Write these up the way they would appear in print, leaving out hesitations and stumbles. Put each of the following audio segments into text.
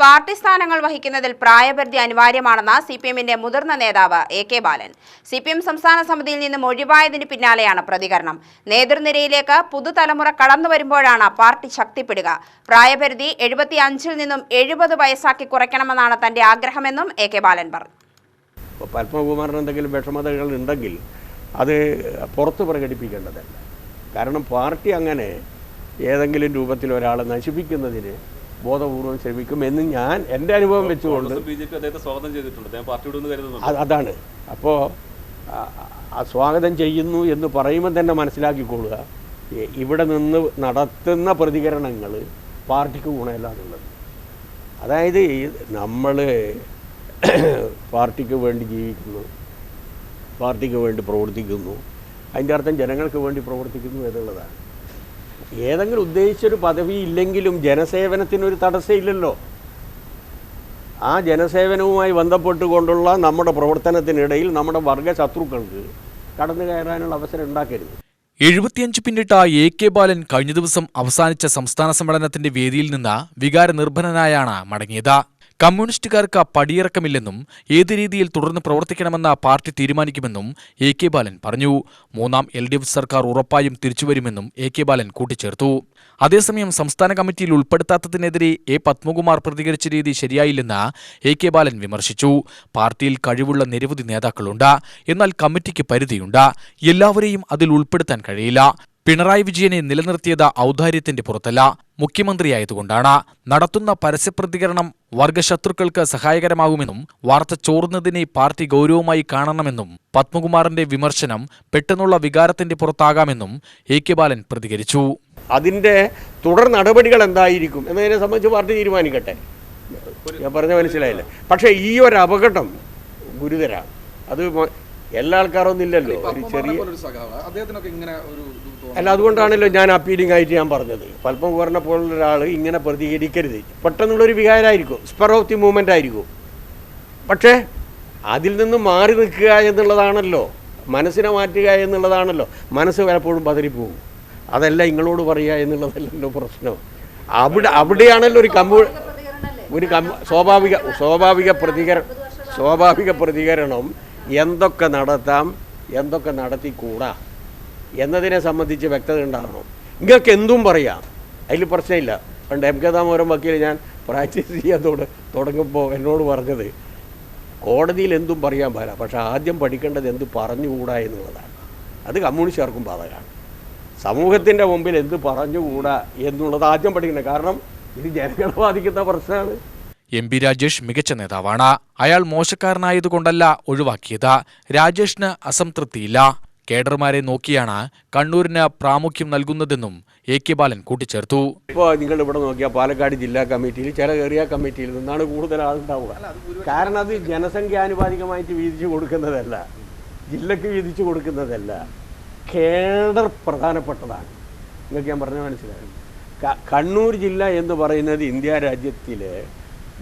Party സ്ഥാനങ്ങൾ വഹിക്കുന്നതിൽ പ്രായപരിധി അനിവാര്യമാണെന്ന് സിപിഎമ്മിന്റെ മുതിർന്ന നേതാവ് എ.കെ. ബാലൻ. സിപിഎം സംസ്ഥാന സമിതിയിൽ നിന്നും ഒഴിവായതിന് പിന്നാലെയാണ് പ്രതികരണം. നേതൃനിരയിലേക്ക് പുതുതലമുറ കടന്നുവരുമ്പോഴാണ് പാർട്ടി ശക്തിപ്പെടുക. പ്രായപരിധി 75-ൽ നിന്നും 70 വയസ്സാക്കി കുറയ്ക്കണമെന്നാണ് തന്റെ ആഗ്രഹമെന്നും എ.കെ. ബാലൻ പറഞ്ഞു. പത്മകുമാറിന് എന്തെങ്കിലും വിഷമതകൾ ഉണ്ടെങ്കിൽ അത് പുറത്ത് പ്രകടിപ്പിക്കേണ്ടതല്ല. കാരണം പാർട്ടി അങ്ങനെ ഏതെങ്കിലും രൂപത്തിൽ ഒരാളെ നശിപ്പിക്കുന്നതിന് ബോധപൂർവം ശ്രമിക്കുമെന്ന് ഞാൻ എൻ്റെ അനുഭവം വെച്ചുകൊണ്ട് അതാണ്. അപ്പോൾ സ്വാഗതം ചെയ്യുന്നു എന്ന് പറയുമ്പോൾ തന്നെ മനസ്സിലാക്കിക്കൊള്ളുക, ഇവിടെ നിന്ന് നടത്തുന്ന പ്രതികരണങ്ങൾ പാർട്ടിക്ക് ഗുണമില്ലാന്നുള്ളത്. അതായത് നമ്മൾ പാർട്ടിക്ക് വേണ്ടി ജീവിക്കുന്നു, പാർട്ടിക്ക് വേണ്ടി പ്രവർത്തിക്കുന്നു, അതിൻ്റെ അർത്ഥം ജനങ്ങൾക്ക് വേണ്ടി പ്രവർത്തിക്കുന്നു എന്നുള്ളതാണ്. ഏതെങ്കിലും ഉദ്ദേശിച്ചൊരു പദവി ഇല്ലെങ്കിലും ജനസേവനത്തിനൊരു തടസ്സമില്ലല്ലോ. ആ ജനസേവനവുമായി ബന്ധപ്പെട്ടുകൊണ്ടുള്ള നമ്മുടെ പ്രവർത്തനത്തിനിടയിൽ നമ്മുടെ വർഗ ശത്രുക്കൾക്ക് കടന്നു കയറാനുള്ള അവസരം ഉണ്ടാക്കരുത്. 75 പിന്നിട്ട എ.കെ. ബാലൻ കഴിഞ്ഞ ദിവസം അവസാനിച്ച സംസ്ഥാന സമ്മേളനത്തിന്റെ വേദിയിൽ നിന്ന് വികാരനിർഭരനായാണ് മടങ്ങിയത്. കമ്മ്യൂണിസ്റ്റുകാർക്ക് പടിയിറക്കമില്ലെന്നും ഏത് രീതിയിൽ തുടർന്ന് പ്രവർത്തിക്കണമെന്ന് പാർട്ടി തീരുമാനിക്കുമെന്നും എ.കെ. ബാലൻ പറഞ്ഞു. മൂന്നാം LDF സർക്കാർ ഉറപ്പായും തിരിച്ചുവരുമെന്നും എ.കെ. ബാലൻ കൂട്ടിച്ചേർത്തു. അതേസമയം സംസ്ഥാന കമ്മിറ്റിയിൽ ഉൾപ്പെടുത്താത്തതിനെതിരെ എ. പത്മകുമാർ പ്രതികരിച്ച രീതി ശരിയായില്ലെന്ന് എ.കെ. ബാലൻ വിമർശിച്ചു. പാർട്ടിയിൽ കഴിവുള്ള നിരവധി നേതാക്കളുണ്ട്, എന്നാൽ കമ്മിറ്റിക്ക് പരിധിയുണ്ട്. എല്ലാവരെയും അതിൽ ഉൾപ്പെടുത്താൻ കഴിയില്ല. പിണറായി വിജയനെ നിലനിർത്തിയത് ഔദാര്യത്തിന്റെ പുറത്തല്ല, മുഖ്യമന്ത്രിയായതുകൊണ്ടാണ്. നടത്തുന്ന പരസ്യപ്രതികരണം വർഗശത്രുക്കൾക്ക് സഹായകരമാകുമെന്നും വാർത്ത ചോർന്നതിനെ പാർട്ടി ഗൗരവമായി കാണണമെന്നും പത്മകുമാറിന്റെ വിമർശനം പെട്ടെന്നുള്ള വികാരത്തിന്റെ പുറത്താകാമെന്നും എ.കെ. ബാലൻ പ്രതികരിച്ചു. അതിൻ്റെ തുടർ നടപടികൾ എന്തായിരിക്കും എന്നതിനെ സംബന്ധിച്ച് പാർട്ടി തീരുമാനിക്കട്ടെ. ഞാൻ പറഞ്ഞ മനസ്സിലായില്ലേ? പക്ഷേ ഈ ഒരു അപകടം ഗുരുതരാണ്. അത് എല്ലാ ആൾക്കാരൊന്നും ഇല്ലല്ലോ. ഒരു ചെറിയ അല്ല, അതുകൊണ്ടാണല്ലോ ഞാൻ അപ്പീലിംഗ് ആയിട്ട് ഞാൻ പറഞ്ഞത്. പത്മകുമാറിനെ പോലുള്ള ഒരാൾ ഇങ്ങനെ പ്രതികരിക്കരുത്. പെട്ടെന്നുള്ളൊരു വികാരമായിരിക്കും, സ്പെർ ഓഫ് ദി മൂവ്മെൻ്റ് ആയിരിക്കും. പക്ഷേ അതിൽ നിന്ന് മാറി നിൽക്കുക എന്നുള്ളതാണല്ലോ, മനസ്സിനെ മാറ്റുക എന്നുള്ളതാണല്ലോ. മനസ്സ് പലപ്പോഴും പതറിപ്പോകും. അതല്ല നിങ്ങളോട് പറയുക എന്നുള്ളതല്ലല്ലോ പ്രശ്നം. അവിടെയാണല്ലോ ഒരു സ്വാഭാവിക പ്രതികരണം എന്തൊക്കെ നടത്താം, എന്തൊക്കെ നടത്തിക്കൂടാ എന്നതിനെ സംബന്ധിച്ച് വ്യക്തത ഉണ്ടാകണം. നിങ്ങൾക്ക് എന്തും പറയാം, അതിൽ പ്രശ്നമില്ല. പണ്ട് എം കെ ദാമോദരൻ വക്കീൽ ഞാൻ പ്രാക്ടീസ് ചെയ്യാൻ തുടങ്ങുമ്പോൾ എന്നോട് പറഞ്ഞത്, കോടതിയിൽ എന്തും പറയാൻ പാടില്ല, പക്ഷേ ആദ്യം പഠിക്കേണ്ടത് എന്ത് പറഞ്ഞുകൂടാ എന്നുള്ളതാണ്. അത് കമ്മ്യൂണിസ്റ്റുകാർക്കും ബാധകമാണ്. സമൂഹത്തിൻ്റെ മുമ്പിൽ എന്ത് പറഞ്ഞുകൂടാ എന്നുള്ളത് ആദ്യം പഠിക്കണം. കാരണം ഇത് ജനങ്ങളെ ബാധിക്കുന്ന പ്രശ്നമാണ്. എം.പി. രാജേഷ് മികച്ച നേതാവാണ്. അയാൾ മോശക്കാരനായതുകൊണ്ടല്ല ഒഴിവാക്കിയത്. രാജേഷിന് അസംതൃപ്തിയില്ല. കേഡർമാരെ നോക്കിയാണ് കണ്ണൂരിന് പ്രാമുഖ്യം നൽകുന്നതെന്നും എ.കെ. ബാലൻ കൂട്ടിച്ചേർത്തു. ഇപ്പോൾ നിങ്ങൾ ഇവിടെ നോക്കിയാൽ പാലക്കാട് ജില്ലാ കമ്മിറ്റിയിൽ ചില ഏരിയ കമ്മിറ്റിയിൽ നിന്നാണ് കൂടുതൽ ആളുണ്ടാവുക. കാരണം അത് ജനസംഖ്യാനുപാതികമായിട്ട് വീതിച്ചു കൊടുക്കുന്നതല്ല, ജില്ലക്ക് വീതിച്ചു കൊടുക്കുന്നതല്ല. കേഡർ പ്രധാനപ്പെട്ടതാണ്. നിങ്ങൾക്ക് ഞാൻ പറഞ്ഞ മനസ്സിലായി. കണ്ണൂർ ജില്ല എന്ന് പറയുന്നത് ഇന്ത്യ രാജ്യത്തിലെ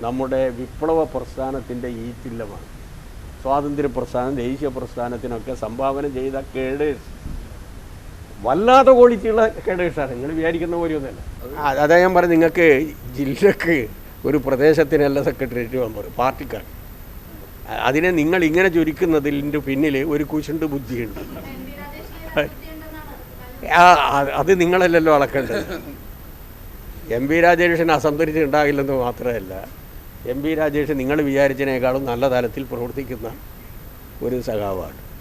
നമ്മുടെ വിപ്ലവ പ്രസ്ഥാനത്തിൻ്റെ ഈറ്റില്ലമാണ്. സ്വാതന്ത്ര്യ പ്രസ്ഥാനം, ദേശീയ പ്രസ്ഥാനത്തിനൊക്കെ സംഭാവന ചെയ്ത കേഡേഴ്സ് വല്ലാത്ത ക്വാളിറ്റിയുള്ള കേഡേഴ്സാണ്. നിങ്ങൾ വിചാരിക്കുന്ന പോലെയൊന്നുമല്ല. അതാ ഞാൻ പറഞ്ഞത്, നിങ്ങൾക്ക് ജില്ലക്ക് ഒരു പ്രദേശത്തിനല്ല സെക്രട്ടേറിയറ്റ് മെമ്പർ, പാർട്ടിക്കാണ്. അതിനെ നിങ്ങൾ ഇങ്ങനെ ചുരുക്കുന്നതിൻ്റെ പിന്നിൽ ഒരു കുശുണ്ട് ബുദ്ധിയുണ്ട്. അത് നിങ്ങളല്ലല്ലോ അളക്കേണ്ടത്. എം.പി. രാജേഷിന് അസംതൃപ്തി ഉണ്ടാകില്ലെന്ന് മാത്രമല്ല, എം.പി. രാജേഷ് നിങ്ങൾ വിചാരിച്ചതിനേക്കാളും നല്ല തലത്തിൽ പ്രവർത്തിക്കുന്ന ഒരു സഖാവാണ്.